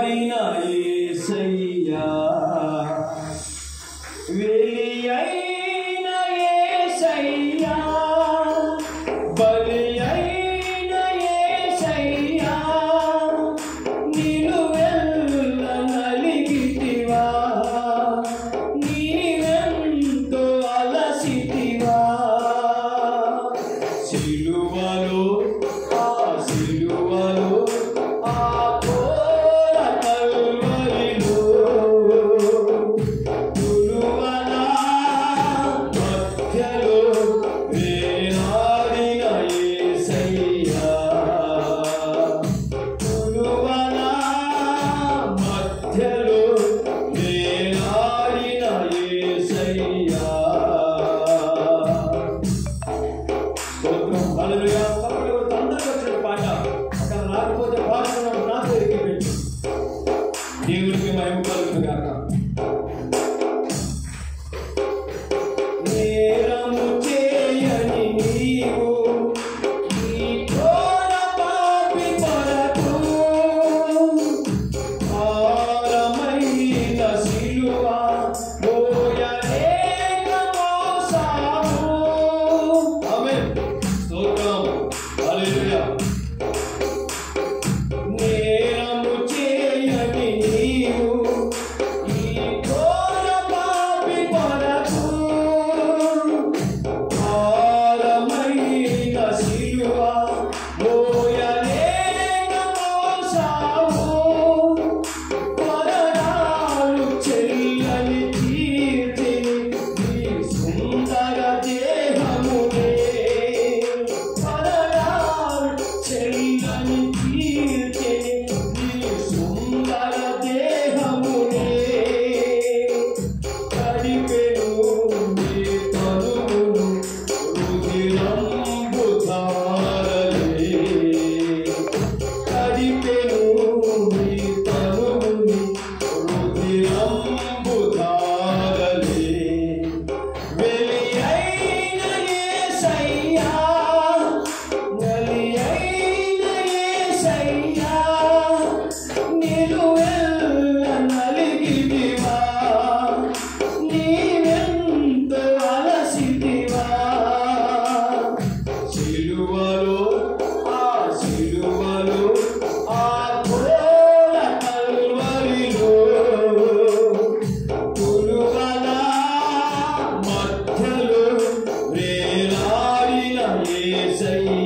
వేలాడిన యేసయ్యా, వెలియైన యేసయ్యా, బలియైన యేసయ్యా, నిలువెల్ల నలిగితివా, నీవెంతో అలసితివా. సిలువలో ఆ సిలువలో ఆ ఘోర కల్వరిలో తులువల మధ్యలో వేలాడిన యేసయ్యా, తులువల మధ్యలో వేలాడిన యేసయ్యా. స్తోత్రం, హల్లెలూయా. తొందరగా వచ్చిన పాట అక్కడ రాకపోతే పాడుతున్నప్పుడు నాకు ఎక్కిపెట్టు. దేవునికి మహిమ కలుగును గాక. నేరము చేయని నీవు ఈ ఘోర పాపి కొరకు భారమైన సిలువ మోయలేక మోసావు. ఆమేన్. స్తోత్రం, హల్లెలూయా. నేరము చేయని నీవు ఈ ఘోర పాపి కొరకు భారమైన సిలువ మోయలేక మోసావు. కొరడాలు చెల్లని కీర్తిని నీ సుందర దేహమునే, కొరడాలు చెల్లని కీర్తిని నీ సుందర దేహమునే, కడిపెను నీ తనువును రుధిరంబు ధారలే, కడిపెను నీ తనువుని రుధిరంబు ధారలే. వెలియైన యేసయ్యా, వెలియైన యేసయ్యా, నిలువెల్ల నలిగితివా, నీవెంత అలసితివా. సిలువలో ఆ సిలువలో ఆ ఘోర కల్వరిలో తులువల మధ్యలో వేలాడిన యేసయ్యా,